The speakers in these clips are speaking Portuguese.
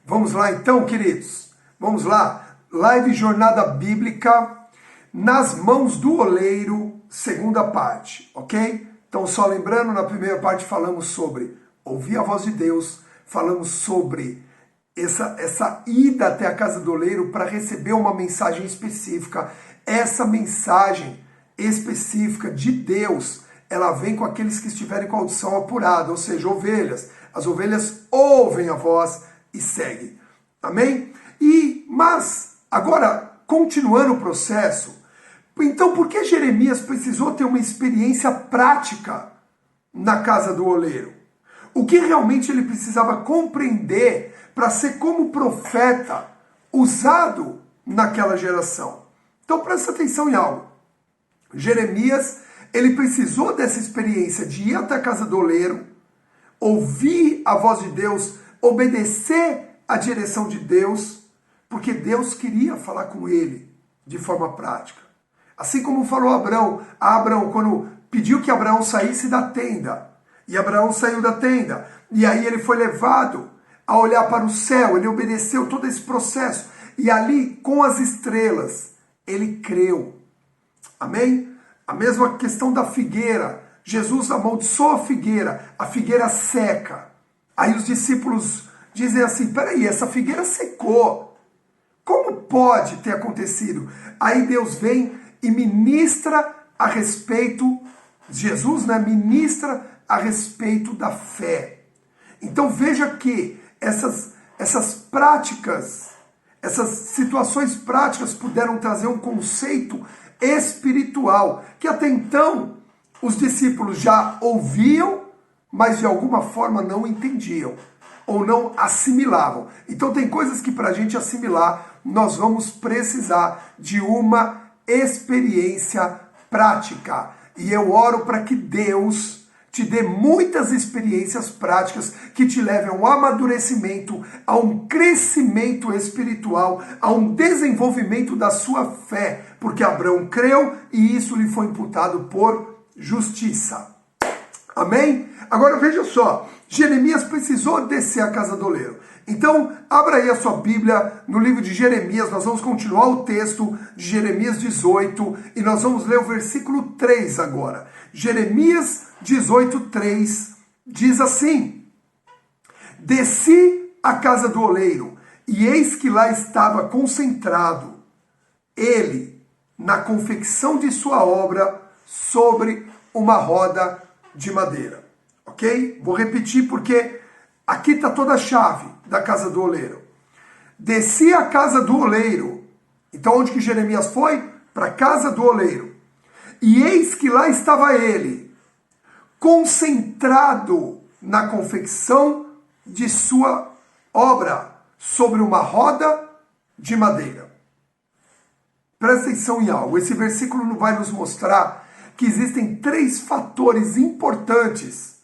Vamos lá então, queridos. Vamos lá. Live Jornada Bíblica nas mãos do oleiro, segunda parte, ok? Então, só lembrando, na primeira parte falamos sobre ouvir a voz de Deus, falamos sobre essa ida até a casa do oleiro para receber uma mensagem específica. Essa mensagem específica de Deus, ela vem com aqueles que estiverem com a audição apurada, ou seja, ovelhas. As ovelhas ouvem a voz e seguem. Amém? Mas, agora, continuando o processo, então por que Jeremias precisou ter uma experiência prática na casa do oleiro? O que realmente ele precisava compreender para ser como profeta usado naquela geração? Então presta atenção em algo. Jeremias, ele precisou dessa experiência de ir até a casa do oleiro, ouvir a voz de Deus, obedecer a direção de Deus, porque Deus queria falar com ele de forma prática. Assim como falou a Abraão, quando pediu que Abraão saísse da tenda, e Abraão saiu da tenda, e aí ele foi levado a olhar para o céu, ele obedeceu todo esse processo, e ali, com as estrelas, ele creu. Amém? A mesma questão da figueira. Jesus amaldiçoou a figueira seca. Aí os discípulos dizem assim, peraí, essa figueira secou. Como pode ter acontecido? Aí Deus vem e ministra a respeito, Jesus, né, ministra a respeito da fé. Então veja que essas práticas, essas situações práticas puderam trazer um conceito espiritual, que até então os discípulos já ouviam, mas de alguma forma não entendiam, ou não assimilavam. Então tem coisas que para a gente assimilar, nós vamos precisar de uma experiência prática. E eu oro para que Deus te dê muitas experiências práticas que te levem a um amadurecimento, a um crescimento espiritual, a um desenvolvimento da sua fé, porque Abraão creu e isso lhe foi imputado por justiça. Amém? Agora veja só, Jeremias precisou descer à casa do oleiro. Então, abra aí a sua Bíblia no livro de Jeremias, nós vamos continuar o texto de Jeremias 18 e nós vamos ler o versículo 3 agora. Jeremias 18:3 diz assim: desci à casa do oleiro, e eis que lá estava concentrado ele na confecção de sua obra sobre uma roda de madeira. Ok? Vou repetir porque aqui está toda a chave da casa do oleiro. Desci à casa do oleiro. Então onde que Jeremias foi? Para a casa do oleiro. E eis que lá estava ele, concentrado na confecção de sua obra sobre uma roda de madeira. Presta atenção em algo. Esse versículo vai nos mostrar que existem 3 fatores importantes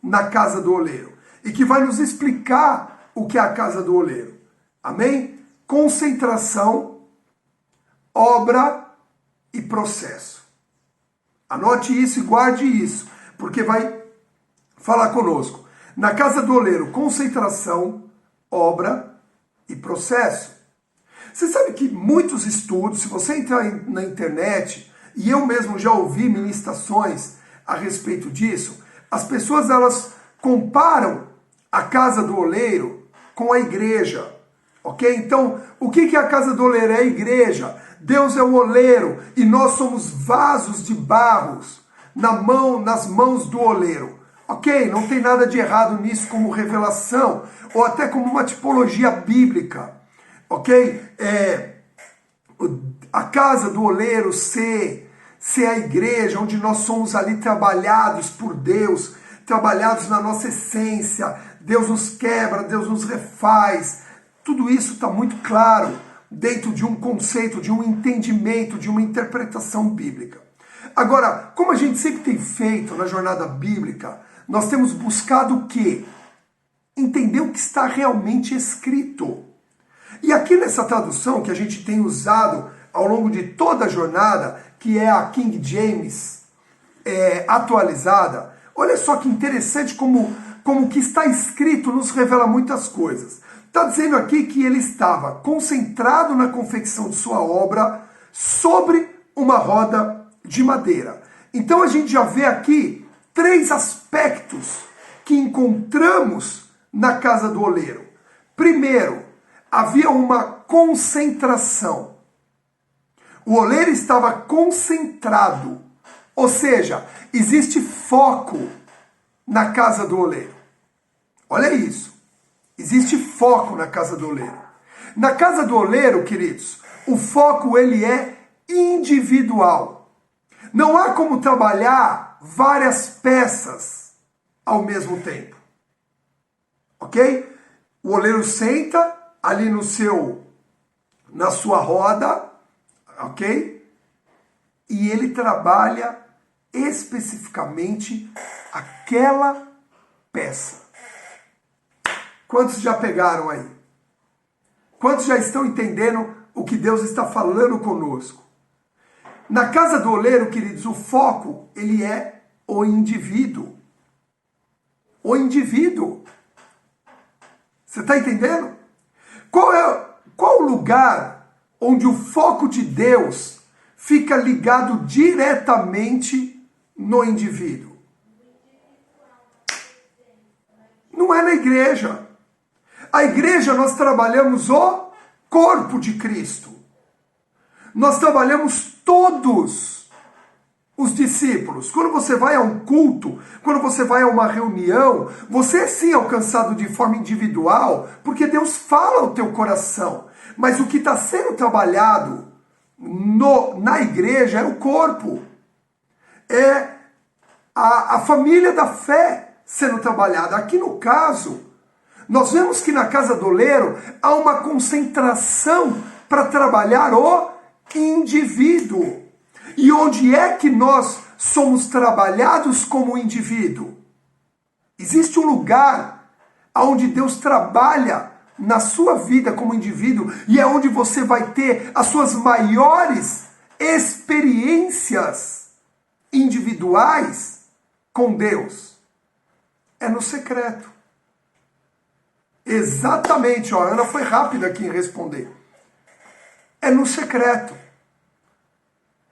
na casa do oleiro e que vai nos explicar o que é a casa do oleiro. Amém? Concentração, obra e processo. Anote isso e guarde isso, porque vai falar conosco. Na casa do oleiro, concentração, obra e processo. Você sabe que muitos estudos, se você entrar na internet, e eu mesmo já ouvi ministrações a respeito disso, as pessoas elas comparam a casa do oleiro com a igreja. Ok? Então, o que é a casa do oleiro? É a igreja. Deus é o oleiro e nós somos vasos de barros nas mãos do oleiro. Ok? Não tem nada de errado nisso como revelação ou até como uma tipologia bíblica. Ok? A casa do oleiro ser a igreja onde nós somos ali trabalhados por Deus, trabalhados na nossa essência. Deus nos quebra, Deus nos refaz. Tudo isso está muito claro dentro de um conceito, de um entendimento, de uma interpretação bíblica. Agora, como a gente sempre tem feito na jornada bíblica, nós temos buscado o quê? Entender o que está realmente escrito. E aqui nessa tradução que a gente tem usado ao longo de toda a jornada, que é a King James atualizada, olha só que interessante como como o que está escrito nos revela muitas coisas. Está dizendo aqui que ele estava concentrado na confecção de sua obra sobre uma roda de madeira. Então a gente já vê aqui 3 aspectos que encontramos na casa do oleiro. Primeiro, havia uma concentração. O oleiro estava concentrado, ou seja, existe foco na casa do oleiro. Olha isso, existe foco na casa do oleiro. Na casa do oleiro, queridos, o foco ele é individual. Não há como trabalhar várias peças ao mesmo tempo. Ok? O oleiro senta ali na sua roda, ok? E ele trabalha especificamente aquela peça. Quantos já pegaram aí? Quantos já estão entendendo o que Deus está falando conosco? Na casa do oleiro, queridos, o foco, ele é o indivíduo. O indivíduo. Você está entendendo? Qual o lugar onde o foco de Deus fica ligado diretamente no indivíduo? Não é na igreja. A igreja, nós trabalhamos o corpo de Cristo. Nós trabalhamos todos os discípulos. Quando você vai a um culto, quando você vai a uma reunião, você é sim alcançado de forma individual, porque Deus fala ao teu coração. Mas o que está sendo trabalhado na igreja é o corpo. É a família da fé sendo trabalhada. Aqui no caso, nós vemos que na casa do oleiro há uma concentração para trabalhar o indivíduo. E onde é que nós somos trabalhados como indivíduo? Existe um lugar onde Deus trabalha na sua vida como indivíduo e é onde você vai ter as suas maiores experiências individuais com Deus. É no secreto. Exatamente, ó, a Ana foi rápida aqui em responder. É no secreto.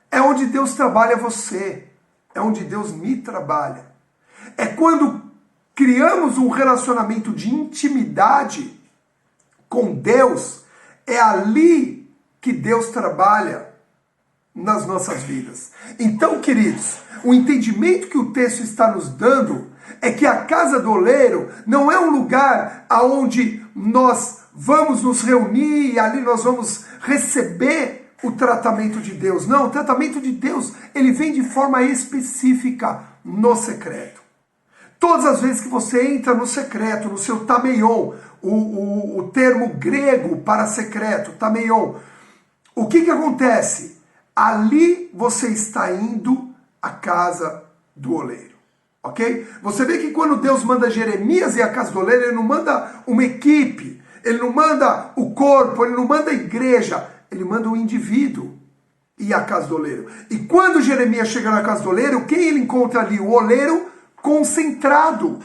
É onde Deus trabalha você. É onde Deus me trabalha. É quando criamos um relacionamento de intimidade com Deus, é ali que Deus trabalha nas nossas vidas. Então, queridos, o entendimento que o texto está nos dando é que a casa do oleiro não é um lugar aonde nós vamos nos reunir e ali nós vamos receber o tratamento de Deus. Não, o tratamento de Deus, ele vem de forma específica no secreto. Todas as vezes que você entra no secreto, no seu tameion, o termo grego para secreto, tameion, o que acontece? Ali você está indo à casa do oleiro. Ok? Você vê que quando Deus manda Jeremias ir à casa do oleiro, ele não manda uma equipe, ele não manda o corpo, ele não manda a igreja, ele manda o indivíduo ir à casa do oleiro. E quando Jeremias chega na casa do oleiro, quem ele encontra ali? O oleiro concentrado,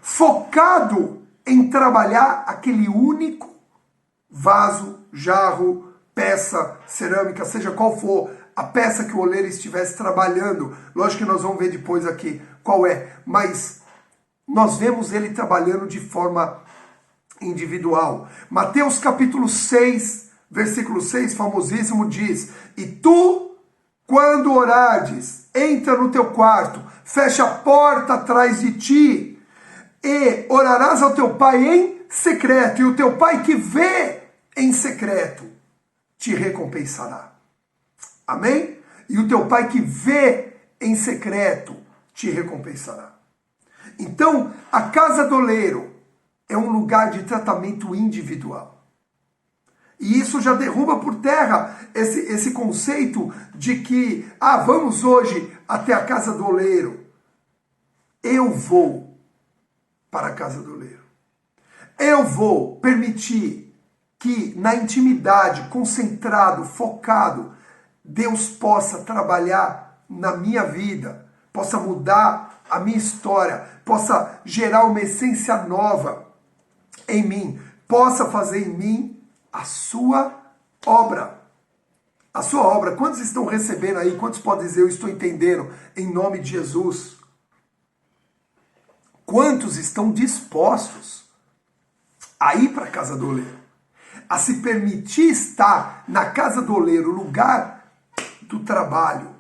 focado em trabalhar aquele único vaso, jarro, peça, cerâmica, seja qual for a peça que o oleiro estivesse trabalhando. Lógico que nós vamos ver depois aqui qual é, mas nós vemos ele trabalhando de forma individual. Mateus capítulo 6, versículo 6, famosíssimo, diz: e tu, quando orares, entra no teu quarto, fecha a porta atrás de ti e orarás ao teu pai em secreto, e o teu pai que vê em secreto te recompensará. Amém? E o teu pai que vê em secreto te recompensará. Então, a casa do oleiro é um lugar de tratamento individual. E isso já derruba por terra esse conceito de que, vamos hoje até a casa do oleiro. Eu vou para a casa do oleiro. Eu vou permitir que na intimidade, concentrado, focado, Deus possa trabalhar na minha vida, possa mudar a minha história, possa gerar uma essência nova em mim, possa fazer em mim a sua obra. A sua obra. Quantos estão recebendo aí? Quantos podem dizer, eu estou entendendo, em nome de Jesus? Quantos estão dispostos a ir para a casa do oleiro? A se permitir estar na casa do oleiro, o lugar do trabalho,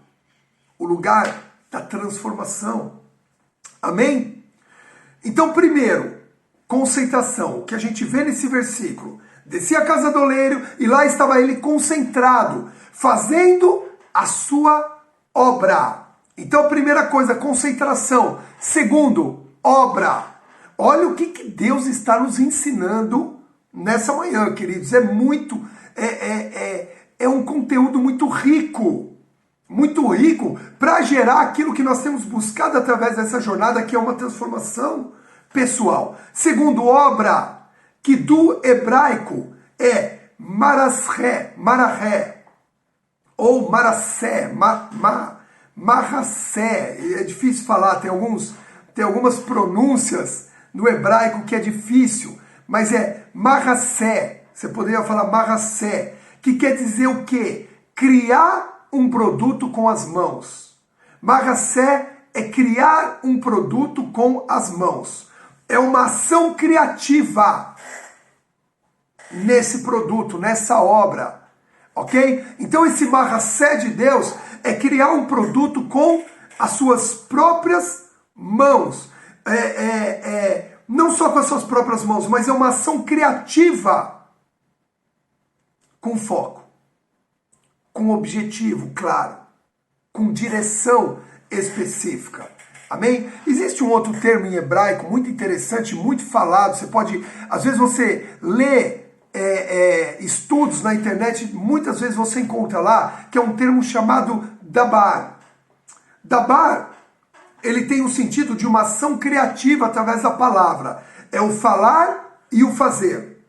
o lugar da transformação. Amém? Então, primeiro, concentração. O que a gente vê nesse versículo. Descia a casa do oleiro e lá estava ele concentrado, fazendo a sua obra. Então, primeira coisa, concentração. Segundo, obra. Olha o que Deus está nos ensinando nessa manhã, queridos. É um conteúdo muito rico para gerar aquilo que nós temos buscado através dessa jornada, que é uma transformação pessoal. Segundo, obra, que do hebraico é marahé, ou marassé, marrassé, é difícil falar, tem algumas pronúncias no hebraico que é difícil, mas é marrassé, você poderia falar marrassé, que quer dizer o quê? Criar um produto com as mãos. Marrassé é criar um produto com as mãos. É uma ação criativa nesse produto, nessa obra, ok? Então esse marrassé de Deus é criar um produto com as suas próprias mãos. Não só com as suas próprias mãos, mas é uma ação criativa com foco, com objetivo claro, com direção específica. Amém? Existe um outro termo em hebraico muito interessante, muito falado. Você pode, às vezes você lê estudos na internet, muitas vezes você encontra lá, que é um termo chamado dabar. Dabar, ele tem o sentido de uma ação criativa através da palavra. É o falar e o fazer.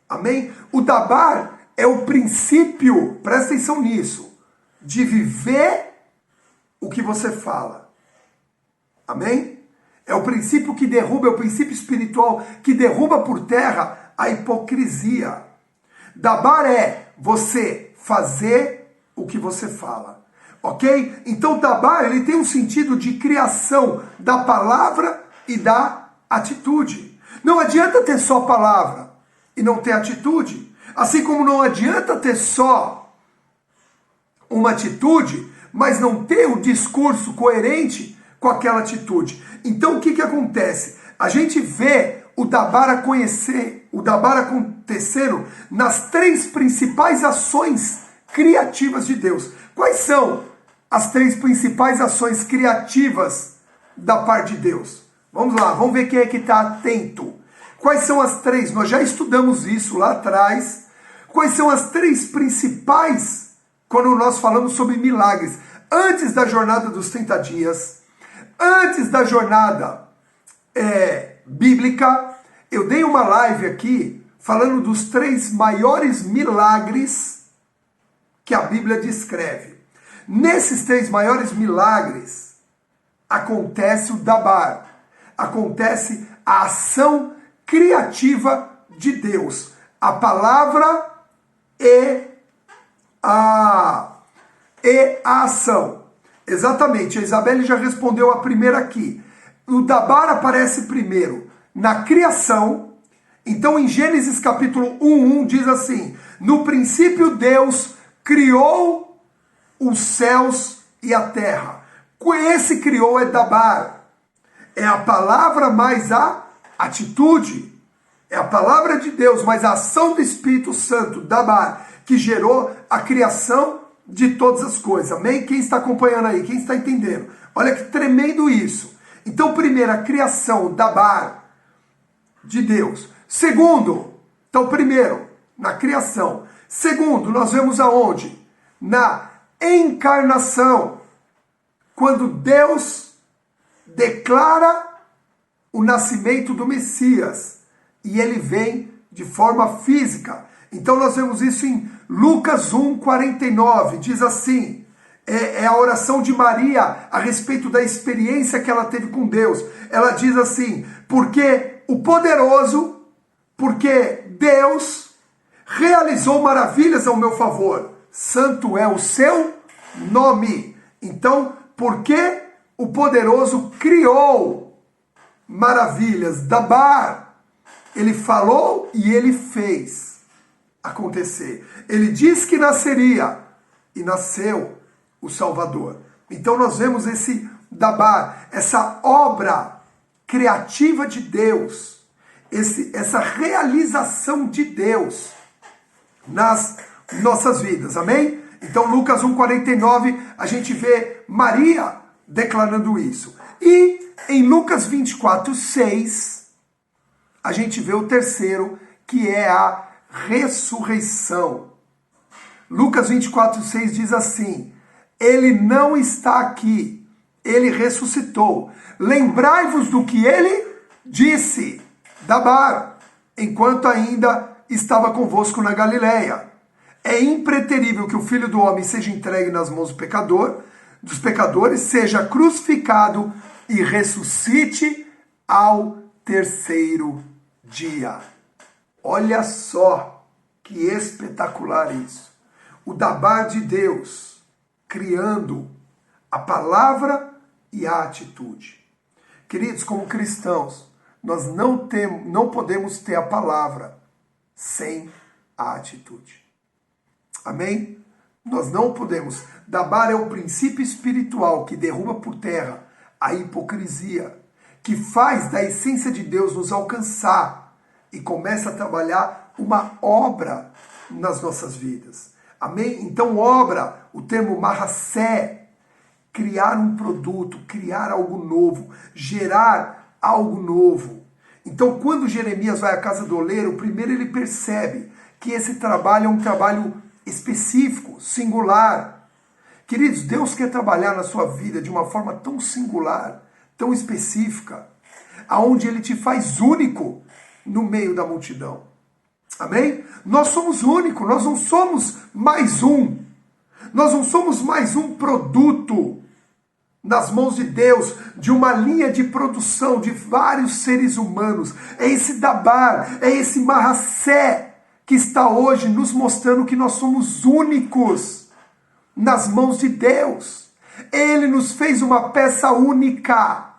Amém? O dabar é o princípio, presta atenção nisso, de viver o que você fala. Amém? É o princípio que derruba, é o princípio espiritual que derruba por terra a hipocrisia. Dabar é você fazer o que você fala. Ok? Então dabar, ele tem um sentido de criação da palavra e da atitude. Não adianta ter só palavra e não ter atitude. Assim como não adianta ter só uma atitude, mas não ter um discurso coerente com aquela atitude. Então o que acontece? A gente vê o dabar acontecendo nas três principais ações criativas de Deus. Quais são as três principais ações criativas da parte de Deus? Vamos lá, vamos ver quem é que está atento. Quais são as três? Nós já estudamos isso lá atrás. Quais são as três principais quando nós falamos sobre milagres? Antes da jornada dos 30 dias, antes da jornada bíblica, eu dei uma live aqui falando dos 3 maiores milagres que a Bíblia descreve. Nesses 3 maiores milagres, acontece o dabar, acontece a ação criativa de Deus, a palavra e a ação. Exatamente, a Isabelle já respondeu a primeira aqui. O dabar aparece primeiro na criação. Então em Gênesis capítulo 1:1 diz assim: no princípio Deus criou os céus e a terra. Esse criou é dabar. É a palavra mais a atitude. É a palavra de Deus mais a ação do Espírito Santo, dabar, que gerou a criação de todas as coisas. Amém? Quem está acompanhando aí? Quem está entendendo? Olha que tremendo isso. Então, primeiro, a criação, dabar, de Deus. Segundo, então primeiro, na criação. Segundo, nós vemos aonde? Na encarnação. Quando Deus declara o nascimento do Messias. E ele vem de forma física. Então nós vemos isso em Lucas 1:49. Diz assim: é a oração de Maria a respeito da experiência que ela teve com Deus. Ela diz assim: porque Deus realizou maravilhas ao meu favor, santo é o seu nome. Então, porque o poderoso criou maravilhas, dabar, ele falou e ele fez acontecer. Ele disse que nasceria e nasceu o Salvador. Então nós vemos esse dabar, essa obra criativa de Deus, essa realização de Deus nas nossas vidas, amém? Então Lucas 1,49 a gente vê Maria declarando isso. E em Lucas 24,6 a gente vê o terceiro, que é a ressurreição. Lucas 24,6 diz assim: ele não está aqui, ele ressuscitou. Lembrai-vos do que ele disse, dabar, enquanto ainda estava convosco na Galileia. É impreterível que o Filho do Homem seja entregue nas mãos dos pecadores, seja crucificado e ressuscite ao terceiro dia. Olha só que espetacular isso. O dabar de Deus criando a palavra e a atitude. Queridos, como cristãos, nós não podemos ter a palavra sem a atitude. Amém? Nós não podemos. Dabar é o princípio espiritual que derruba por terra a hipocrisia, que faz da essência de Deus nos alcançar e começa a trabalhar uma obra nas nossas vidas. Amém? Então, obra, o termo marracé, criar um produto, criar algo novo, gerar algo novo. Então, quando Jeremias vai à casa do oleiro, primeiro ele percebe que esse trabalho é um trabalho específico, singular. Queridos, Deus quer trabalhar na sua vida de uma forma tão singular, tão específica, aonde Ele te faz único no meio da multidão. Amém? Nós somos únicos, nós não somos mais um. Nós não somos mais um produto nas mãos de Deus, de uma linha de produção de vários seres humanos. É esse dabar, é esse marracé que está hoje nos mostrando que nós somos únicos nas mãos de Deus. Ele nos fez uma peça única.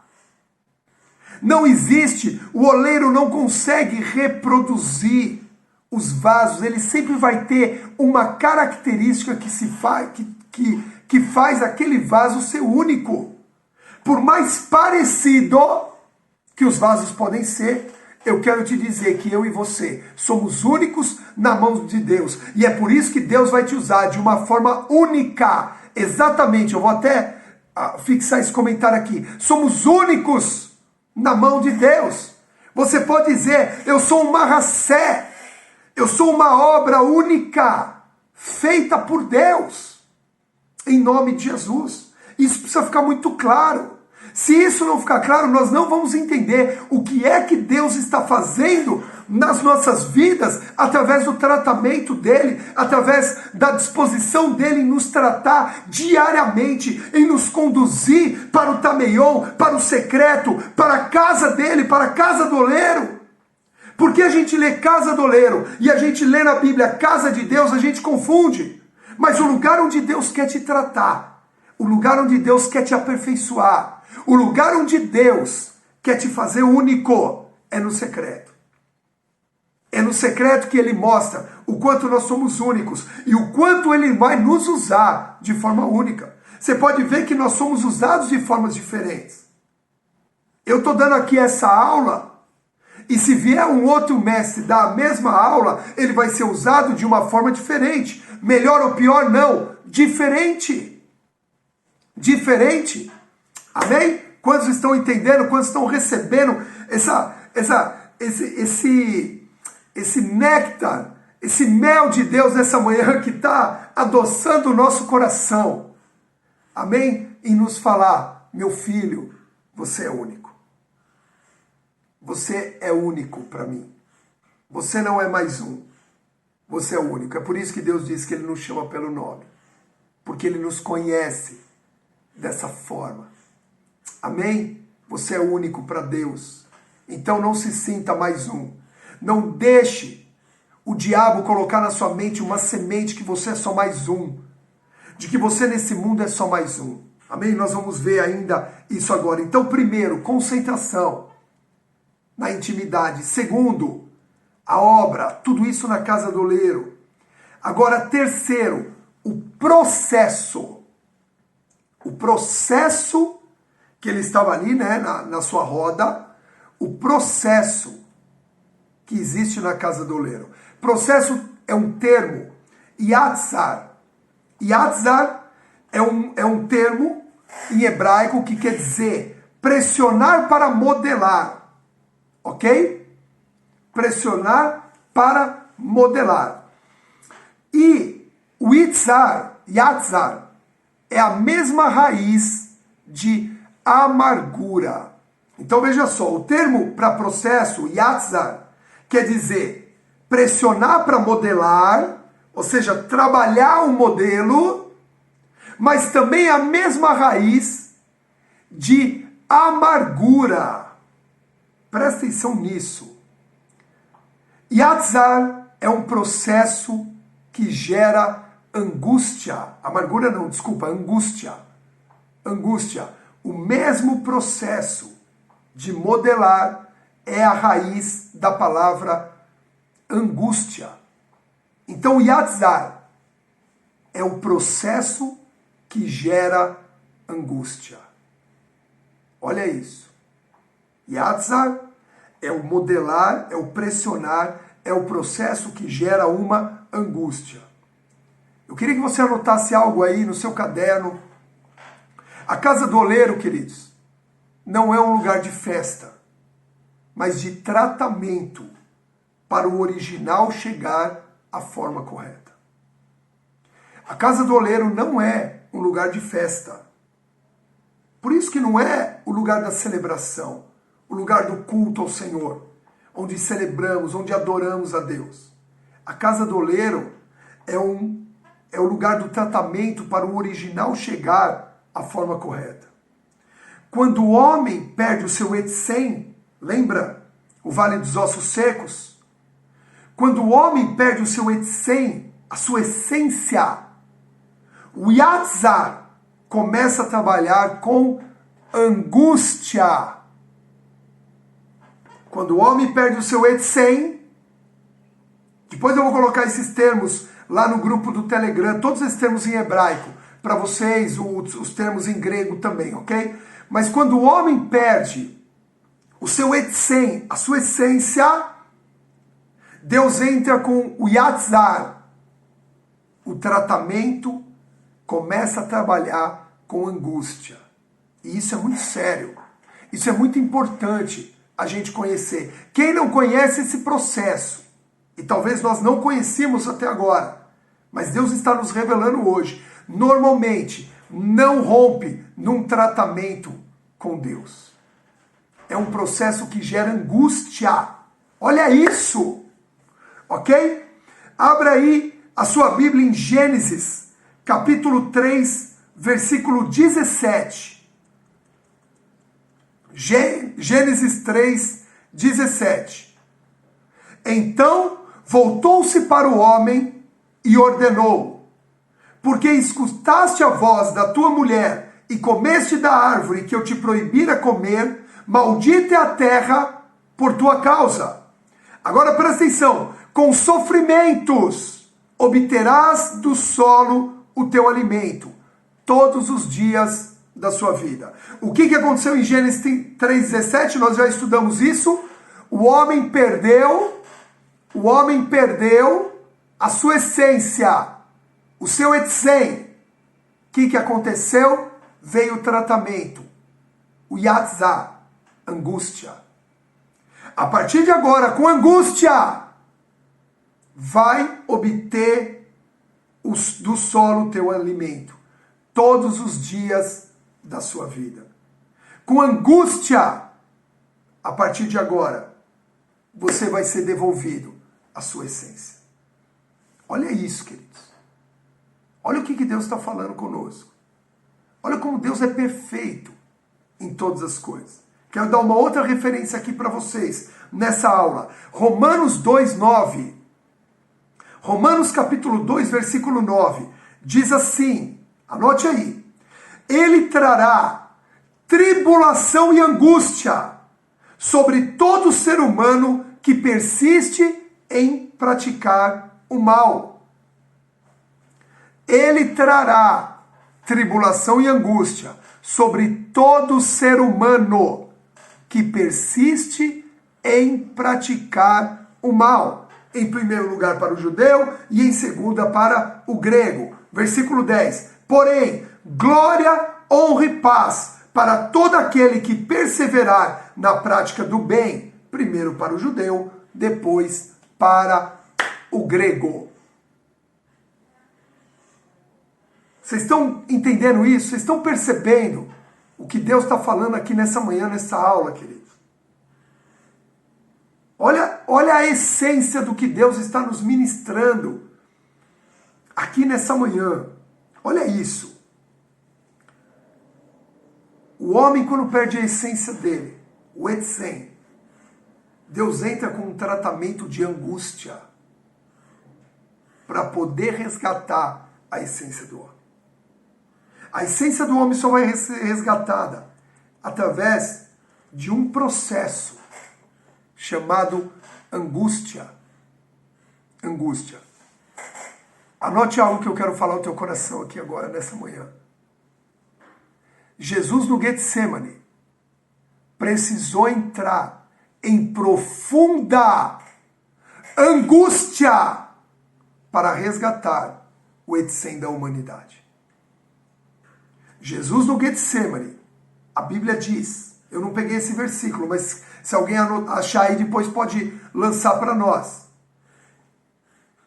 Não existe, o oleiro não consegue reproduzir os vasos, ele sempre vai ter uma característica que faz aquele vaso ser único. Por mais parecido que os vasos podem ser, eu quero te dizer que eu e você somos únicos na mão de Deus. E é por isso que Deus vai te usar de uma forma única. Exatamente, eu vou até fixar esse comentário aqui. Somos únicos na mão de Deus. Você pode dizer, eu sou um marracé. Eu sou uma obra única, feita por Deus. Em nome de Jesus. Isso precisa ficar muito claro. Se isso não ficar claro, nós não vamos entender o que é que Deus está fazendo nas nossas vidas, através do tratamento dele, através da disposição dele em nos tratar diariamente, em nos conduzir para o Tameion, para o secreto, para a casa dele, para a casa do oleiro. Porque a gente lê casa do oleiro e a gente lê na Bíblia casa de Deus, a gente confunde. Mas o lugar onde Deus quer te tratar, o lugar onde Deus quer te aperfeiçoar, o lugar onde Deus quer te fazer único é no secreto. É no secreto que Ele mostra o quanto nós somos únicos e o quanto Ele vai nos usar de forma única. Você pode ver que nós somos usados de formas diferentes. Eu estou dando aqui essa aula e se vier um outro mestre dar a mesma aula, ele vai ser usado de uma forma diferente. Melhor ou pior, não. Diferente. Diferente. Amém? Quantos estão entendendo? Quantos estão recebendo esse néctar, esse mel de Deus nessa manhã que está adoçando o nosso coração? Amém? E nos falar, meu filho, você é único. Você é único para mim. Você não é mais um. Você é único. É por isso que Deus diz que Ele nos chama pelo nome. porque Ele nos conhece dessa forma. Amém? Você é único para Deus. Então não se sinta mais um. Não deixe o diabo colocar na sua mente uma semente que você é só mais um. De que você nesse mundo é só mais um. Amém? Nós vamos ver ainda isso agora. Então, primeiro, concentração na intimidade. Segundo, a obra. Tudo isso na casa do oleiro. Agora, terceiro, o processo. O processo que ele estava ali, né, na sua roda. O processo que existe na casa do oleiro. Processo é um termo, yatzar. Yatzar é um termo em hebraico que quer dizer pressionar para modelar, ok? Pressionar para modelar. E o yatzar, é a mesma raiz de amargura. Então veja só, o termo para processo, yatzar, quer dizer pressionar para modelar, ou seja, trabalhar o modelo, mas também a mesma raiz de amargura. Presta atenção nisso. Yatzar é um processo que gera angústia. Amargura não, desculpa, angústia. Angústia. O mesmo processo de modelar é a raiz da palavra angústia. Então, o yatzar é o processo que gera angústia. Olha isso. Yatzar é o modelar, é o pressionar, é o processo que gera uma angústia. Eu queria que você anotasse algo aí no seu caderno. A casa do oleiro, queridos, não é um lugar de festa, mas de tratamento para o original chegar à forma correta. A casa do oleiro não é um lugar de festa. Por isso que não é o lugar da celebração, o lugar do culto ao Senhor, onde celebramos, onde adoramos a Deus. A casa do oleiro é o lugar do tratamento para o original chegar à forma correta. Quando o homem perde o seu etzem, lembra o vale dos ossos secos? Quando o homem perde o seu etzem, a sua essência, o yatzar começa a trabalhar com angústia. Quando o homem perde o seu etzem, depois eu vou colocar esses termos lá no grupo do Telegram, todos esses termos em hebraico, para vocês, os termos em grego também, ok? Mas quando o homem perde o seu etzem, a sua essência, Deus entra com o yatzar. O tratamento começa a trabalhar com angústia. E isso é muito sério. Isso é muito importante a gente conhecer. Quem não conhece esse processo, e talvez nós não conhecíamos até agora, mas Deus está nos revelando hoje, normalmente não rompe num tratamento com Deus. É um processo que gera angústia. Olha isso! Ok? Abra aí a sua Bíblia em Gênesis, capítulo 3, versículo 17. Gênesis 3, 17. Então voltou-se para o homem e ordenou: porque escutaste a voz da tua mulher e comeste da árvore que eu te proibira comer, maldita é a terra por tua causa. Agora presta atenção: com sofrimentos obterás do solo o teu alimento, todos os dias da sua vida. O que aconteceu em Gênesis 3,17? Nós já estudamos isso. O homem perdeu a sua essência, o seu etzem. O que aconteceu? Veio o tratamento, o yatzar, angústia. A partir de agora, com angústia, vai obter do solo o teu alimento, todos os dias da sua vida. Com angústia, a partir de agora, você vai ser devolvido à sua essência. Olha isso, queridos. Olha o que Deus está falando conosco. Olha como Deus é perfeito em todas as coisas. Quero dar uma outra referência aqui para vocês nessa aula. Romanos 2:9. Romanos capítulo 2, versículo 9. Diz assim, anote aí. Ele trará tribulação e angústia sobre todo ser humano que persiste em praticar o mal. Ele trará tribulação e angústia sobre todo ser humano que persiste em praticar o mal. Em primeiro lugar para o judeu e em segunda para o grego. Versículo 10. Porém, glória, honra e paz para todo aquele que perseverar na prática do bem, primeiro para o judeu, depois para o grego. Vocês estão entendendo isso? Vocês estão percebendo o que Deus está falando aqui nessa manhã, nessa aula, queridos? Olha a essência do que Deus está nos ministrando aqui nessa manhã. Olha isso. O homem, quando perde a essência dele, o etzem, Deus entra com um tratamento de angústia para poder resgatar a essência do homem. A essência do homem só vai ser resgatada através de um processo chamado angústia. Angústia. Anote algo que eu quero falar ao teu coração aqui agora, nessa manhã. Jesus no Getsemane precisou entrar em profunda angústia para resgatar o etzem da humanidade. Jesus no Getsemane, a Bíblia diz, eu não peguei esse versículo, mas se alguém achar aí depois pode lançar para nós.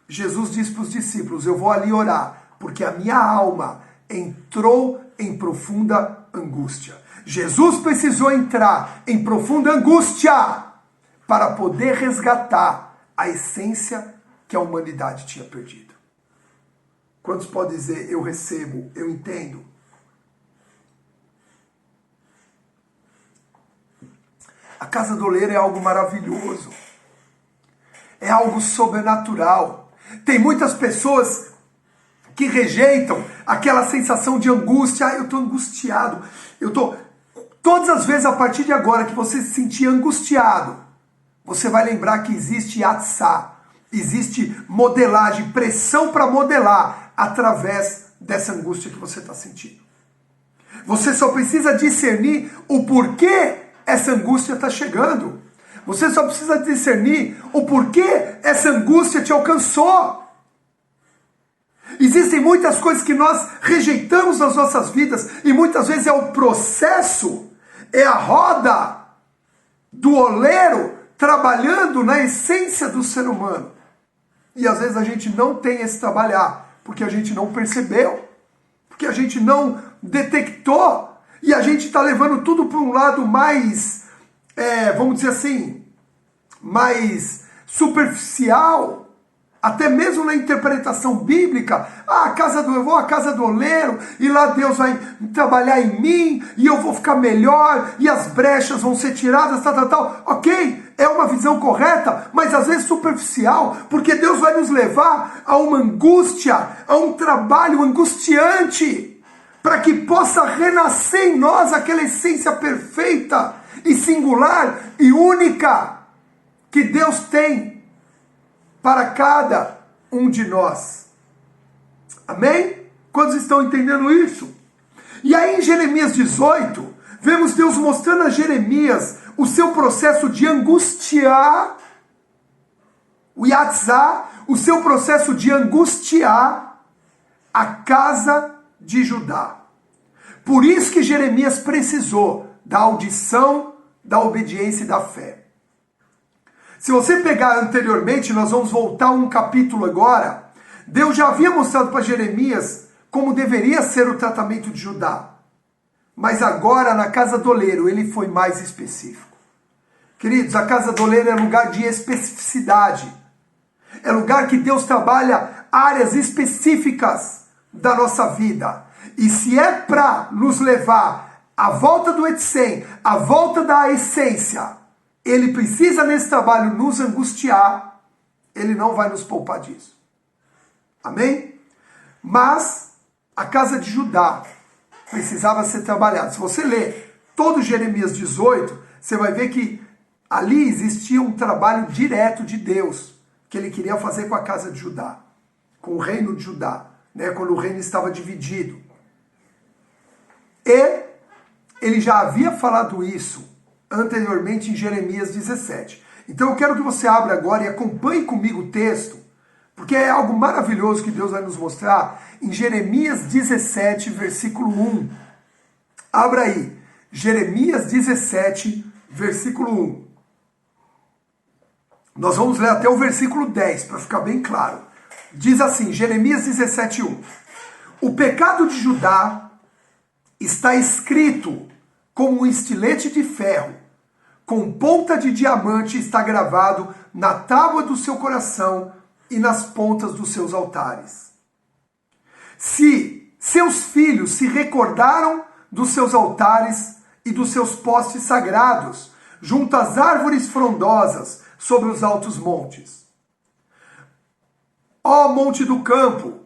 Jesus diz para os discípulos, eu vou ali orar, porque a minha alma entrou em profunda angústia. Jesus precisou entrar em profunda angústia para poder resgatar a essência que a humanidade tinha perdido. Quantos podem dizer, eu recebo, eu entendo? A casa do oleiro é algo maravilhoso. É algo sobrenatural. Tem muitas pessoas que rejeitam aquela sensação de angústia. Eu estou angustiado. Todas as vezes a partir de agora que você se sentir angustiado, você vai lembrar que existe yatzá, existe modelagem, pressão para modelar através dessa angústia que você está sentindo. Você só precisa discernir o porquê essa angústia está chegando. Você só precisa discernir o porquê essa angústia te alcançou. Existem muitas coisas que nós rejeitamos nas nossas vidas e muitas vezes é o processo, é a roda do oleiro trabalhando na essência do ser humano. E às vezes a gente não tem esse trabalhar, porque a gente não percebeu, porque a gente não detectou, e a gente está levando tudo para um lado mais, vamos dizer assim, mais superficial, até mesmo na interpretação bíblica. Eu vou à casa do oleiro, e lá Deus vai trabalhar em mim, e eu vou ficar melhor, e as brechas vão ser tiradas, tal. Ok, é uma visão correta, mas às vezes superficial, porque Deus vai nos levar a uma angústia, a um trabalho angustiante, para que possa renascer em nós aquela essência perfeita e singular e única que Deus tem para cada um de nós. Amém? Quantos estão entendendo isso? E aí em Jeremias 18, vemos Deus mostrando a Jeremias o seu processo de angustiar, o yatzá, o seu processo de angustiar a casa de Judá. Por isso que Jeremias precisou da audição, da obediência e da fé. Se você pegar anteriormente, nós vamos voltar a um capítulo agora, Deus já havia mostrado para Jeremias como deveria ser o tratamento de Judá. Mas agora, na casa do oleiro, ele foi mais específico. Queridos, a casa do oleiro é lugar de especificidade. É lugar que Deus trabalha áreas específicas da nossa vida. E se é para nos levar à volta do Etzem, à volta da essência, ele precisa nesse trabalho nos angustiar, ele não vai nos poupar disso. Amém? Mas a casa de Judá precisava ser trabalhada. Se você ler todo Jeremias 18, você vai ver que ali existia um trabalho direto de Deus, que ele queria fazer com a casa de Judá, com o reino de Judá, né, quando o reino estava dividido. E ele já havia falado isso anteriormente em Jeremias 17. Então eu quero que você abra agora e acompanhe comigo o texto, porque é algo maravilhoso que Deus vai nos mostrar em Jeremias 17, versículo 1. Abra aí, Jeremias 17, versículo 1. Nós vamos ler até o versículo 10, para ficar bem claro. Diz assim, Jeremias 17, 1. O pecado de Judá está escrito como um estilete de ferro, com ponta de diamante está gravado na tábua do seu coração e nas pontas dos seus altares. Se seus filhos se recordaram dos seus altares e dos seus postes sagrados, junto às árvores frondosas sobre os altos montes. Ó monte do campo,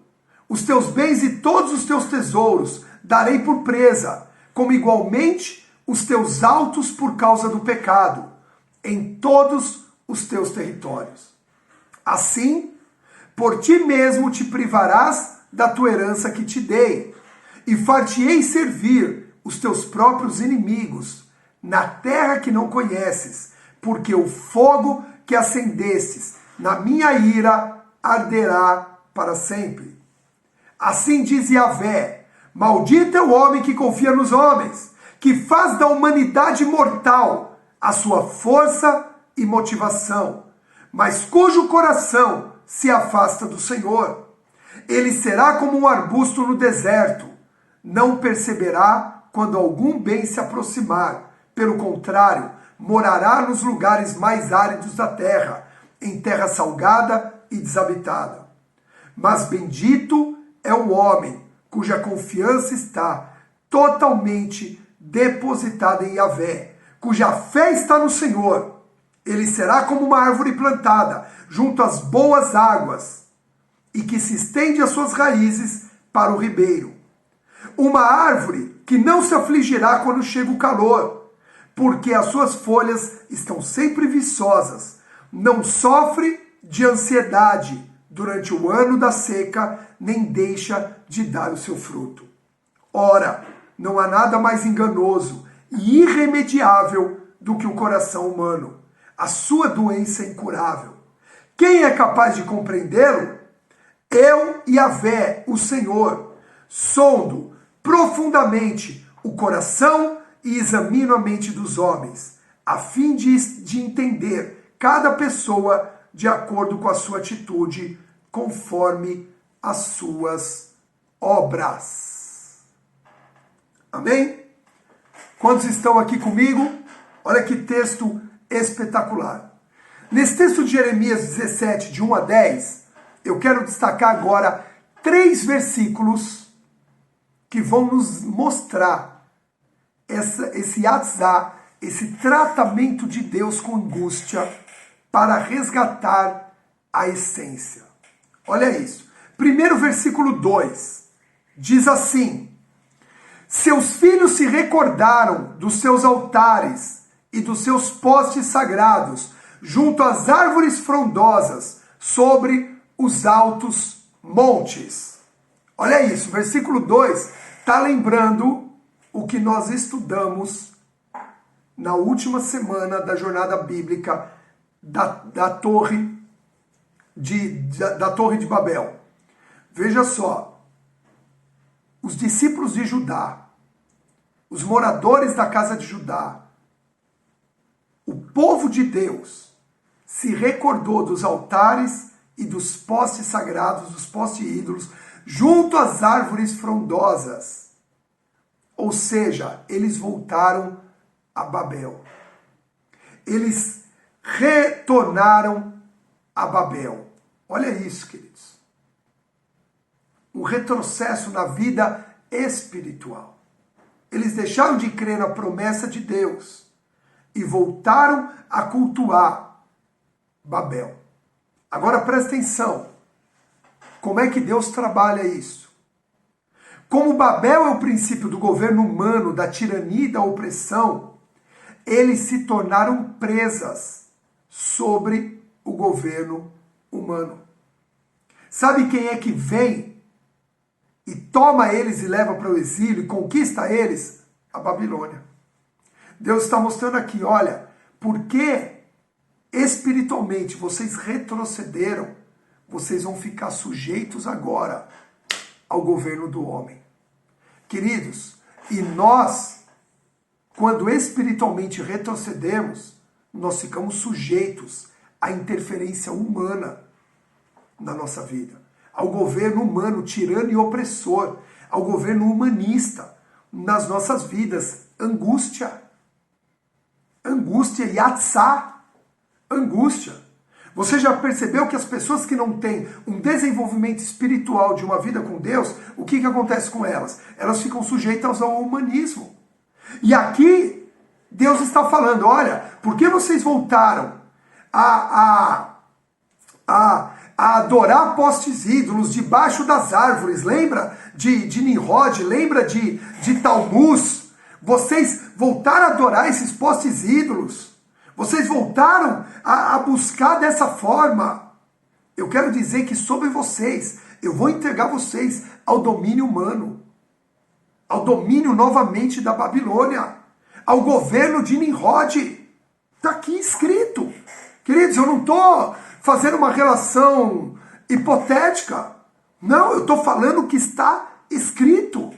os teus bens e todos os teus tesouros darei por presa, como igualmente os teus altos por causa do pecado, em todos os teus territórios. Assim, por ti mesmo te privarás da tua herança que te dei, e far-te-ei servir os teus próprios inimigos, na terra que não conheces, porque o fogo que acendestes na minha ira arderá para sempre. Assim diz Yahvé, maldito é o homem que confia nos homens, que faz da humanidade mortal a sua força e motivação, mas cujo coração se afasta do Senhor. Ele será como um arbusto no deserto, não perceberá quando algum bem se aproximar. Pelo contrário, morará nos lugares mais áridos da terra, em terra salgada e desabitada. Mas bendito é o homem cuja confiança está totalmente depositada em Yahvé, cuja fé está no Senhor. Ele será como uma árvore plantada junto às boas águas e que se estende as suas raízes para o ribeiro. Uma árvore que não se afligirá quando chega o calor, porque as suas folhas estão sempre viçosas, não sofre de ansiedade durante o ano da seca, nem deixa de dar o seu fruto. Ora, não há nada mais enganoso e irremediável do que o coração humano. A sua doença é incurável. Quem é capaz de compreendê-lo? Eu, Yahvé, o Senhor, sondo profundamente o coração e examino a mente dos homens, a fim de entender cada pessoa de acordo com a sua atitude, conforme as suas obras. Amém? Quantos estão aqui comigo? Olha que texto espetacular. Nesse texto de Jeremias 17, de 1 a 10, eu quero destacar agora 3 versículos que vão nos mostrar esse atzá, esse tratamento de Deus com angústia para resgatar a essência. Olha isso. Primeiro versículo 2 diz assim: seus filhos se recordaram dos seus altares e dos seus postes sagrados, junto às árvores frondosas, sobre os altos montes. Olha isso, versículo 2 está lembrando o que nós estudamos na última semana da jornada bíblica da Torre de Babel. Veja só, os discípulos de Judá, os moradores da casa de Judá, o povo de Deus se recordou dos altares e dos postes sagrados, dos postes ídolos, junto às árvores frondosas. Ou seja, eles voltaram a Babel. Eles retornaram a Babel. Olha isso, queridos. um retrocesso na vida espiritual. Eles deixaram de crer na promessa de Deus e voltaram a cultuar Babel. Agora presta atenção. Como é que Deus trabalha isso? Como Babel é o princípio do governo humano, da tirania e da opressão, eles se tornaram presas sobre o governo humano. Sabe quem é que vem e toma eles e leva para o exílio e conquista eles? A Babilônia. Deus está mostrando aqui, olha, porque espiritualmente vocês retrocederam, vocês vão ficar sujeitos agora ao governo do homem. Queridos, e nós, quando espiritualmente retrocedemos, nós ficamos sujeitos à interferência humana na nossa vida, ao governo humano, tirano e opressor, ao governo humanista nas nossas vidas. Angústia, yatsá, angústia. Você já percebeu que as pessoas que não têm um desenvolvimento espiritual de uma vida com Deus, o que acontece com elas? Elas ficam sujeitas ao humanismo. E aqui, Deus está falando, olha, por que vocês voltaram a adorar postes ídolos debaixo das árvores? Lembra de Nimrod? Lembra de Talmuz? Vocês voltaram a adorar esses postes ídolos? Vocês voltaram a buscar dessa forma? Eu quero dizer que sobre vocês, eu vou entregar vocês ao domínio humano, ao domínio novamente da Babilônia, ao governo de Nimrod. Está aqui escrito. Queridos, eu não estou fazendo uma relação hipotética. Não, eu estou falando o que está escrito.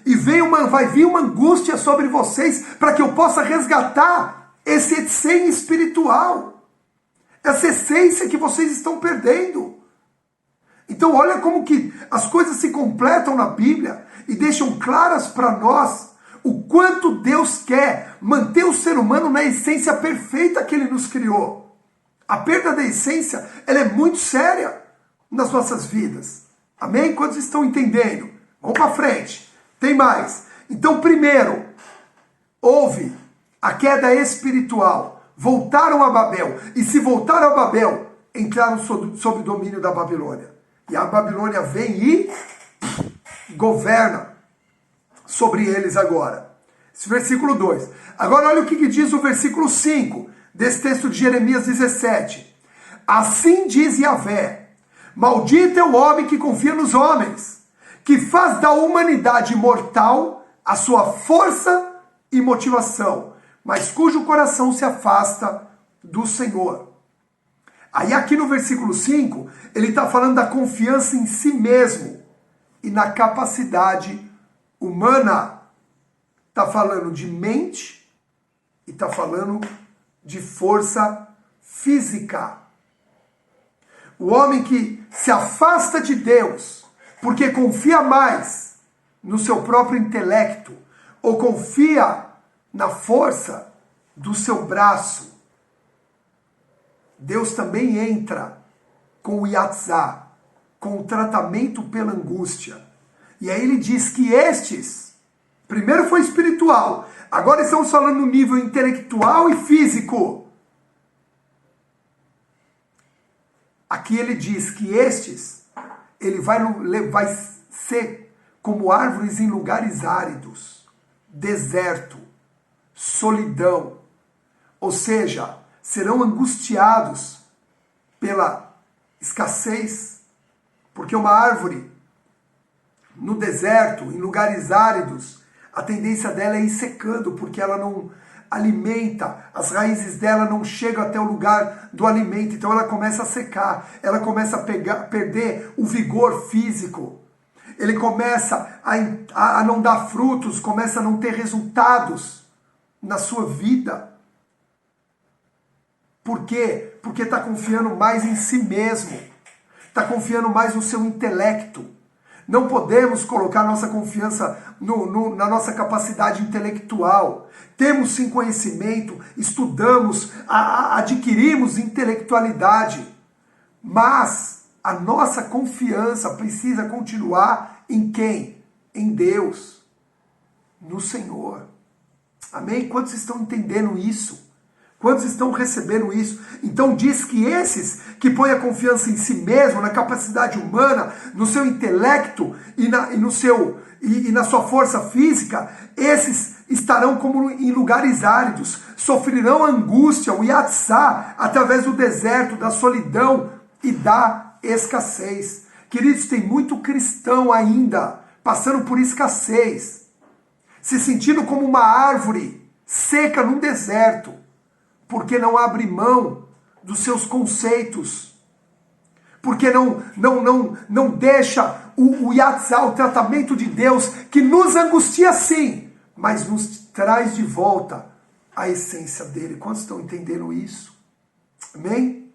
E vai vir uma angústia sobre vocês para que eu possa resgatar esse essência espiritual, essa essência que vocês estão perdendo. Então olha como que as coisas se completam na Bíblia e deixam claras para nós o quanto Deus quer manter o ser humano na essência perfeita que Ele nos criou. A perda da essência, ela é muito séria nas nossas vidas. Amém? Quantos estão entendendo? Vamos para frente. Tem mais. Então primeiro, houve a queda espiritual, voltaram a Babel, e se voltaram a Babel, entraram sob o domínio da Babilônia. E a Babilônia vem e governa sobre eles agora. Esse versículo 2. Agora olha o que diz o versículo 5, desse texto de Jeremias 17. Assim diz Yahvé, maldito é o homem que confia nos homens, que faz da humanidade mortal a sua força e motivação, mas cujo coração se afasta do Senhor. Aí aqui no versículo 5, ele está falando da confiança em si mesmo e na capacidade humana. Está falando de mente e está falando de força física. O homem que se afasta de Deus porque confia mais no seu próprio intelecto ou confia na força do seu braço, Deus também entra com o yatzá, com o tratamento pela angústia. E aí ele diz que estes, primeiro foi espiritual, agora estamos falando no nível intelectual e físico. Aqui ele diz que estes, ele vai ser como árvores em lugares áridos, deserto, solidão, ou seja, serão angustiados pela escassez, porque uma árvore no deserto, em lugares áridos, a tendência dela é ir secando, porque ela não alimenta, as raízes dela não chegam até o lugar do alimento, então ela começa a secar, ela começa a perder o vigor físico, ele começa a não dar frutos, começa a não ter resultados na sua vida. Por quê? Porque está confiando mais em si mesmo, está confiando mais no seu intelecto. Não podemos colocar nossa confiança na nossa capacidade intelectual. Temos sim conhecimento, estudamos, adquirimos intelectualidade, mas a nossa confiança precisa continuar em quem? Em Deus, no Senhor. Amém? Quantos estão entendendo isso? Quantos estão recebendo isso? Então diz que esses que põem a confiança em si mesmo, na capacidade humana, no seu intelecto e na sua força física, esses estarão como em lugares áridos, sofrerão angústia, o yatsá, através do deserto, da solidão e da escassez. Queridos, tem muito cristão ainda passando por escassez, se sentindo como uma árvore seca num deserto, porque não abre mão dos seus conceitos, porque não deixa o yatzá, o tratamento de Deus, que nos angustia sim, mas nos traz de volta a essência dele. Quantos estão entendendo isso? Amém?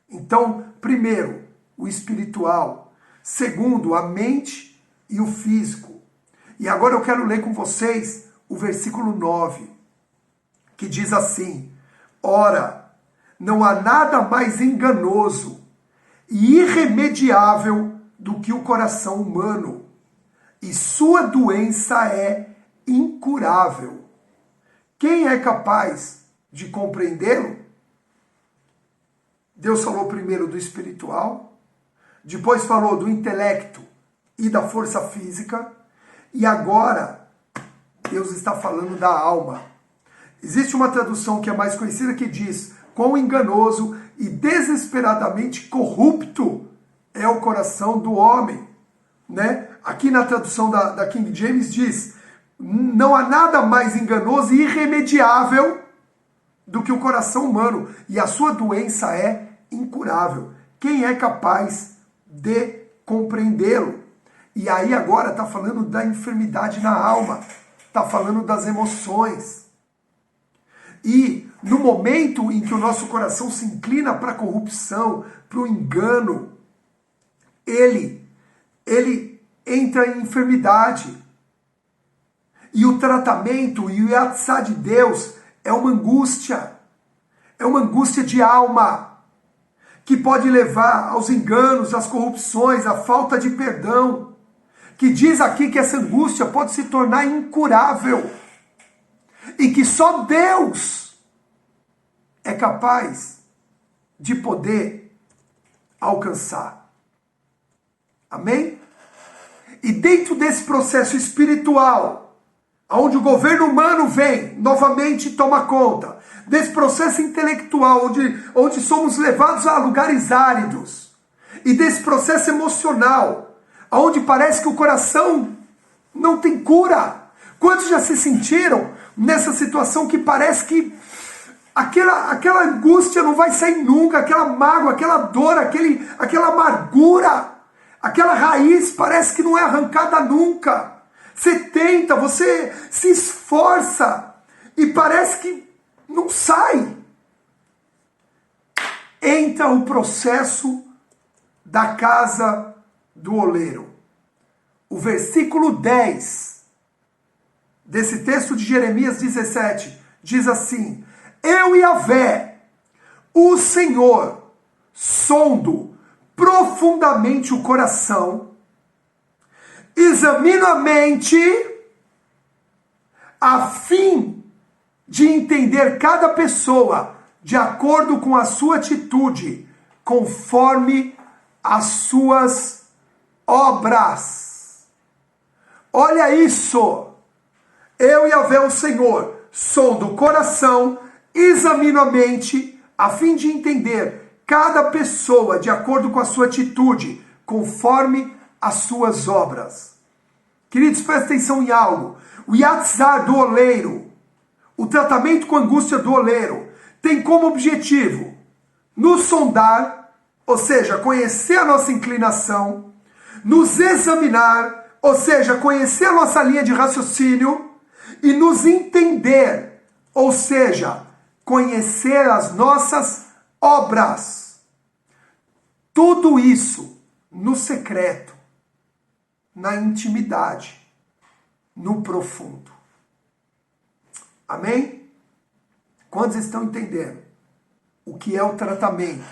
Então, primeiro, o espiritual. Segundo, a mente e o físico. E agora eu quero ler com vocês o versículo 9, que diz assim: ora, não há nada mais enganoso e irremediável do que o coração humano, e sua doença é incurável. Quem é capaz de compreendê-lo? Deus falou primeiro do espiritual, depois falou do intelecto e da força física, e agora Deus está falando da alma. Existe uma tradução que é mais conhecida que diz: quão enganoso e desesperadamente corrupto é o coração do homem. Né? Aqui na tradução da King James diz: não há nada mais enganoso e irremediável do que o coração humano, e a sua doença é incurável. Quem é capaz de compreendê-lo? E aí agora está falando da enfermidade na alma, está falando das emoções. E no momento em que o nosso coração se inclina para a corrupção, para o engano, ele entra em enfermidade. E o tratamento e o yatsá de Deus é uma angústia de alma, que pode levar aos enganos, às corrupções, à falta de perdão, que diz aqui que essa angústia pode se tornar incurável, e que só Deus é capaz de poder alcançar. Amém? E dentro desse processo espiritual, onde o governo humano vem novamente toma conta, desse processo intelectual, onde somos levados a lugares áridos, e desse processo emocional, onde parece que o coração não tem cura. Quantos já se sentiram nessa situação que parece que aquela angústia não vai sair nunca, aquela mágoa, aquela dor, aquela amargura, aquela raiz parece que não é arrancada nunca? Você tenta, você se esforça e parece que não sai. Entra o processo da casa do oleiro. O versículo 10 desse texto de Jeremias 17 diz assim: eu, Yahvé, o Senhor, sondo profundamente o coração, examino a mente, a fim de entender cada pessoa de acordo com a sua atitude, conforme as suas obras. Olha isso! Eu, Yahvé, o Senhor, sondo o coração, examino a mente, a fim de entender cada pessoa de acordo com a sua atitude, conforme as suas obras. Queridos, prestem atenção em algo. O yatzá do oleiro, o tratamento com a angústia do oleiro, tem como objetivo nos sondar, ou seja, conhecer a nossa inclinação, nos examinar, ou seja, conhecer a nossa linha de raciocínio, e nos entender, ou seja, conhecer as nossas obras. Tudo isso no secreto, na intimidade, no profundo. Amém? Quantos estão entendendo o que é o tratamento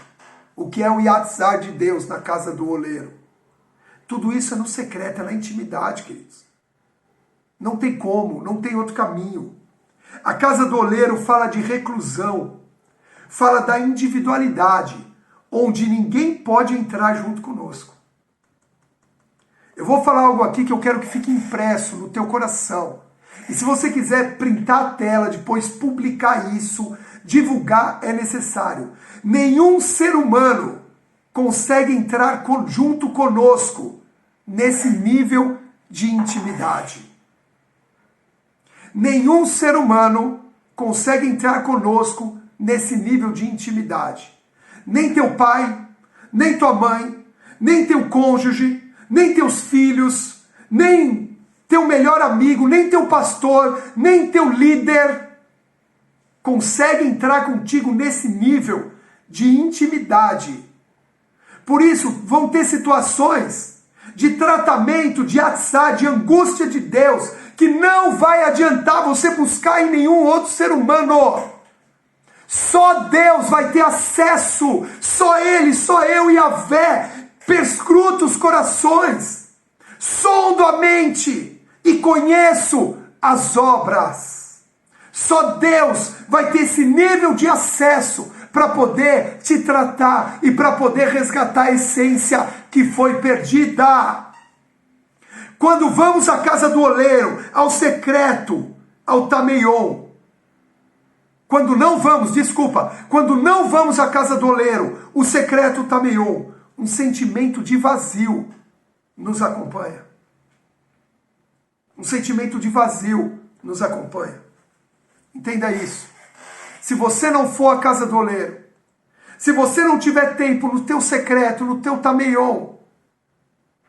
o que é o Yatzar de Deus na casa do oleiro. Tudo isso é no secreto, é na intimidade, queridos. Não tem como, não tem outro caminho. A casa do oleiro fala de reclusão, fala da individualidade, onde ninguém pode entrar junto conosco. Eu vou falar algo aqui que eu quero que fique impresso no teu coração. E se você quiser printar a tela, depois publicar isso, divulgar, é necessário. Nenhum ser humano consegue entrar junto conosco nesse nível de intimidade. Nenhum ser humano consegue entrar conosco nesse nível de intimidade. Nem teu pai, nem tua mãe, nem teu cônjuge, nem teus filhos, nem teu melhor amigo, nem teu pastor, nem teu líder consegue entrar contigo nesse nível de intimidade. Por isso, vão ter situações de tratamento, de atzá, de angústia de Deus, que não vai adiantar você buscar em nenhum outro ser humano. Só Deus vai ter acesso, só Ele, só eu e Yahvé, perscruto os corações, sondo a mente e conheço as obras. Só Deus vai ter esse nível de acesso para poder te tratar e para poder resgatar a essência que foi perdida. Quando vamos à casa do oleiro, ao secreto, ao tameion, quando não vamos à casa do oleiro, o secreto tameion, um sentimento de vazio nos acompanha. Um sentimento de vazio nos acompanha. Entenda isso. Se você não for à casa do oleiro, se você não tiver tempo no teu secreto, no teu tameion,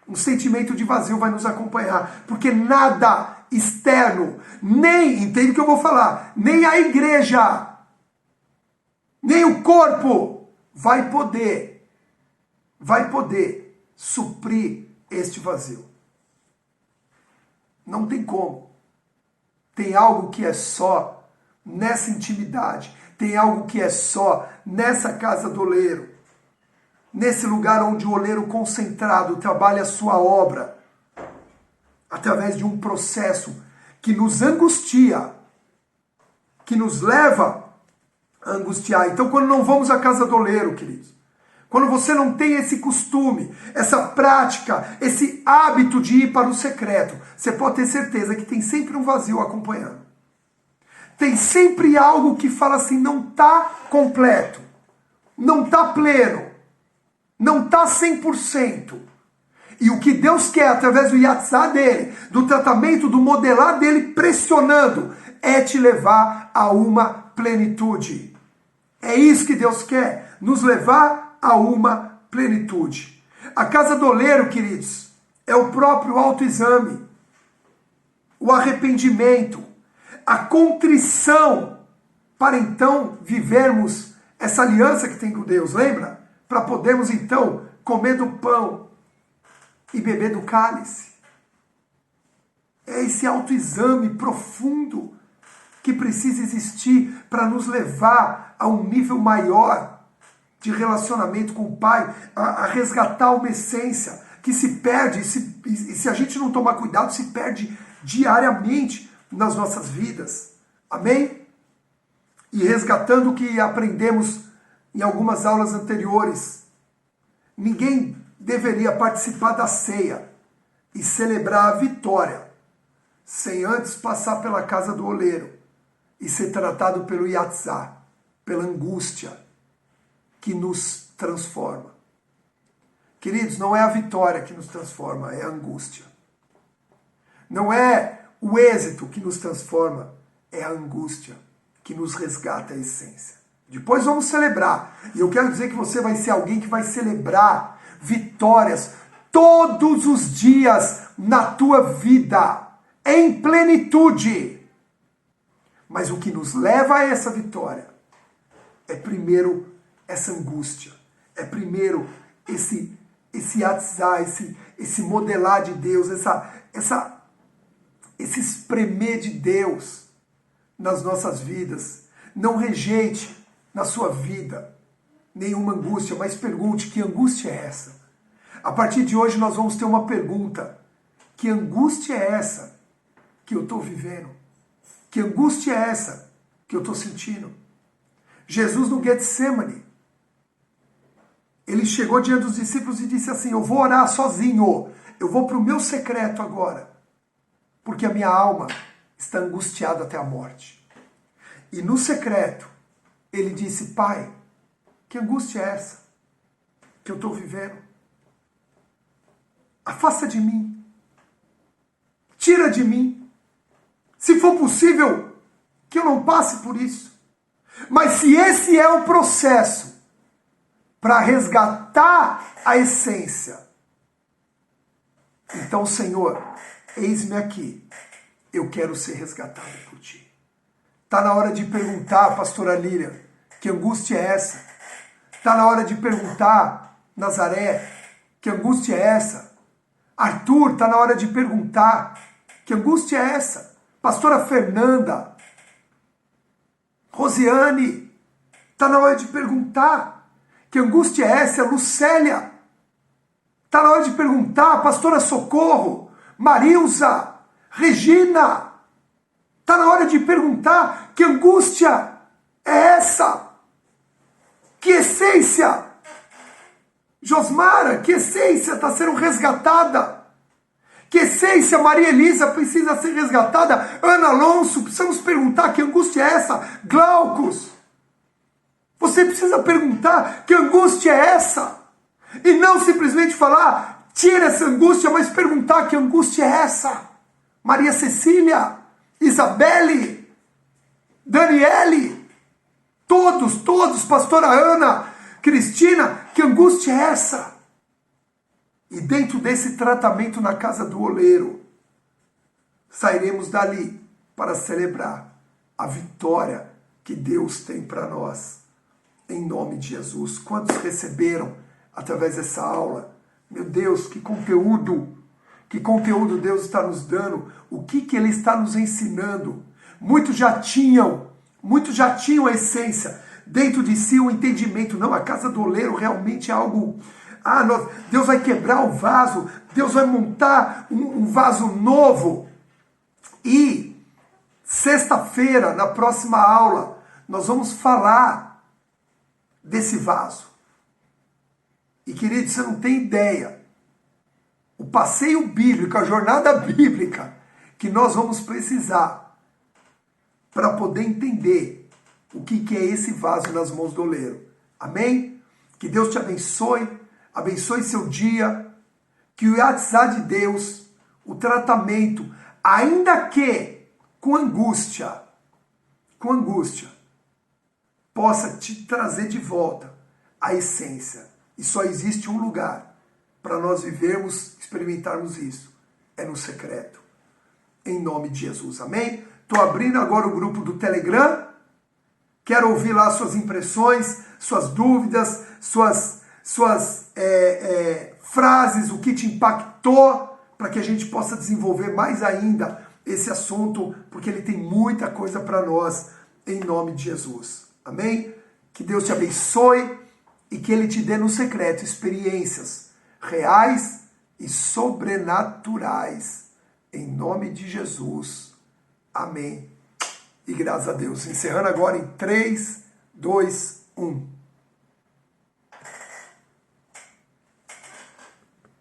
um sentimento de vazio vai nos acompanhar, porque nada externo, nem, entende o que eu vou falar, nem a igreja, nem o corpo vai poder suprir este vazio. Não tem como. Tem algo que é só nessa intimidade, tem algo que é só nessa casa do oleiro, nesse lugar onde o oleiro concentrado trabalha a sua obra, através de um processo que nos angustia, que nos leva a angustiar. Então, quando não vamos à casa do oleiro, queridos, quando você não tem esse costume, essa prática, esse hábito de ir para o secreto, você pode ter certeza que tem sempre um vazio acompanhando. Tem sempre algo que fala assim, não está completo, não está pleno, não está 100%. E o que Deus quer através do yatzá dele, do tratamento, do modelar dele, pressionando, é te levar a uma plenitude. É isso que Deus quer, nos levar a uma plenitude. A casa do oleiro, queridos, é o próprio autoexame, o arrependimento, a contrição, para então vivermos essa aliança que tem com Deus, lembra? Para podermos então comer do pão e beber do cálice. É esse autoexame profundo que precisa existir para nos levar a um nível maior de relacionamento com o Pai, a resgatar uma essência que se perde, e se a gente não tomar cuidado, se perde diariamente nas nossas vidas. Amém? E resgatando o que aprendemos em algumas aulas anteriores, ninguém deveria participar da ceia e celebrar a vitória sem antes passar pela casa do oleiro e ser tratado pelo yatzá, pela angústia que nos transforma. Queridos, não é a vitória que nos transforma, é a angústia. Não é o êxito que nos transforma, é a angústia que nos resgata a essência. Depois vamos celebrar. E eu quero dizer que você vai ser alguém que vai celebrar vitórias todos os dias na tua vida, em plenitude. Mas o que nos leva a essa vitória é primeiro essa angústia, é primeiro esse atzá, esse modelar de Deus, esse espremer de Deus nas nossas vidas. Não rejeite na sua vida nenhuma angústia, mas pergunte: que angústia é essa? A partir de hoje nós vamos ter uma pergunta: que angústia é essa que eu estou vivendo? Que angústia é essa que eu estou sentindo? Jesus no Getsemane, ele chegou diante dos discípulos e disse assim: eu vou orar sozinho, eu vou para o meu secreto agora, porque a minha alma está angustiada até a morte. E no secreto, ele disse: Pai, que angústia é essa que eu estou vivendo? Afasta de mim, tira de mim, se for possível, que eu não passe por isso. Mas se esse é o processo para resgatar a essência, então, Senhor, eis-me aqui, eu quero ser resgatado por Ti. Está na hora de perguntar, pastora Lília, que angústia é essa? Está na hora de perguntar, Nazaré, que angústia é essa? Arthur, está na hora de perguntar, que angústia é essa? Pastora Fernanda, Rosiane, está na hora de perguntar, que angústia é essa? Lucélia, está na hora de perguntar, pastora Socorro, Marilza, Regina, está na hora de perguntar, que angústia é essa? Que essência? Josmara, que essência está sendo resgatada? Que essência Maria Elisa precisa ser resgatada? Ana Alonso, precisamos perguntar, que angústia é essa? Glaucus, você precisa perguntar, que angústia é essa? E não simplesmente falar, tira essa angústia, mas perguntar, que angústia é essa? Maria Cecília, Isabelle, Daniele, todos, pastora Ana, Cristina, que angústia é essa? E dentro desse tratamento na casa do oleiro, sairemos dali para celebrar a vitória que Deus tem para nós, em nome de Jesus. Quantos receberam através dessa aula? Meu Deus, que conteúdo Deus está nos dando, o que Ele está nos ensinando. Muitos já tinham a essência dentro de si, o entendimento. Não, a casa do oleiro realmente é algo... Deus vai quebrar o vaso, Deus vai montar um vaso novo. E sexta-feira, na próxima aula, nós vamos falar desse vaso. E querido, você não tem ideia, o passeio bíblico, a jornada bíblica que nós vamos precisar para poder entender o que é esse vaso nas mãos do oleiro. Amém? Que Deus te abençoe seu dia, que o Yatzá de Deus, o tratamento, ainda que com angústia, possa te trazer de volta a essência. E só existe um lugar para nós vivermos, experimentarmos isso. É no secreto. Em nome de Jesus. Amém? Estou abrindo agora o grupo do Telegram. Quero ouvir lá suas impressões, suas dúvidas, suas frases, o que te impactou, para que a gente possa desenvolver mais ainda esse assunto, porque ele tem muita coisa para nós, em nome de Jesus. Amém? Que Deus te abençoe e que Ele te dê no secreto experiências reais e sobrenaturais, em nome de Jesus. Amém. E graças a Deus. Encerrando agora em 3, 2, 1.